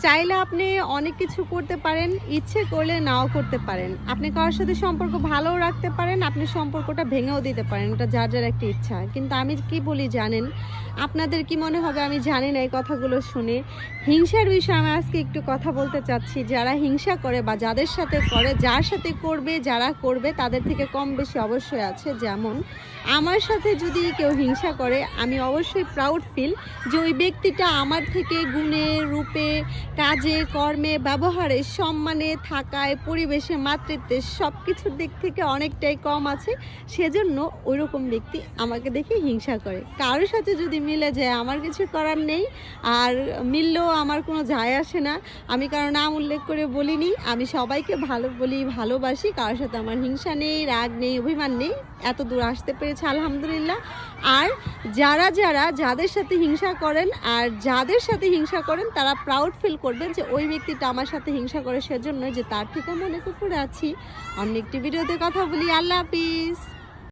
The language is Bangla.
চাইলে আপনি অনেক কিছু করতে পারেন, ইচ্ছে করলে নাও করতে পারেন। আপনি কারোর সাথে সম্পর্ক ভালোও রাখতে পারেন, আপনি সম্পর্কটা ভেঙেও দিতে পারেন। এটা যার যার একটা ইচ্ছা। কিন্তু আমি কি বলি জানেন? আপনাদের কি মনে হবে আমি জানি না এই কথাগুলো শুনে। হিংসার বিষয়ে আমি আজকে একটু কথা বলতে চাচ্ছি। যারা হিংসা করে বা যাদের সাথে করে, যার সাথে করবে, যারা করবে তাদের থেকে কম বেশি অবশ্যই আছে। যেমন আমার সাথে যদি কেউ হিংসা করে আমি অবশ্যই প্রাউড ফিল যে ওই ব্যক্তিটা আমার থেকে গুণে, রূপে, কাজে, কর্মে, ব্যবহারে, সম্মানে, থাকায়, পরিবেশে, মাতৃত্বে সব কিছুর দিক থেকে অনেকটাই কম আছে। সেজন্য ওইরকম ব্যক্তি আমাকে দেখে হিংসা করে। কারোর সাথে যদি মিলে যায় আমার কিছু করার নেই, আর মিললেও আমার কোনো যায় আসে না। আমি কারো নাম উল্লেখ করে বলিনি। আমি সবাইকে ভালো বলি, ভালোবাসি। কারোর সাথে আমার হিংসা নেই, রাগ নেই, অভিমান নেই। এত দূর আসতে পেরেছি আলহামদুলিল্লাহ। আর যাদের সাথে হিংসা করেন আর যাদের সাথে হিংসা করেন তারা প্রাউড ফিল করবেন যে ওই ব্যক্তিটা আমার সাথে হিংসা করে সেজন্য যে তার থেকে আমি অনেক উপরে আছি। অন্য একটি ভিডিওতে কথা বলি। আল্লাহ হাফিজ।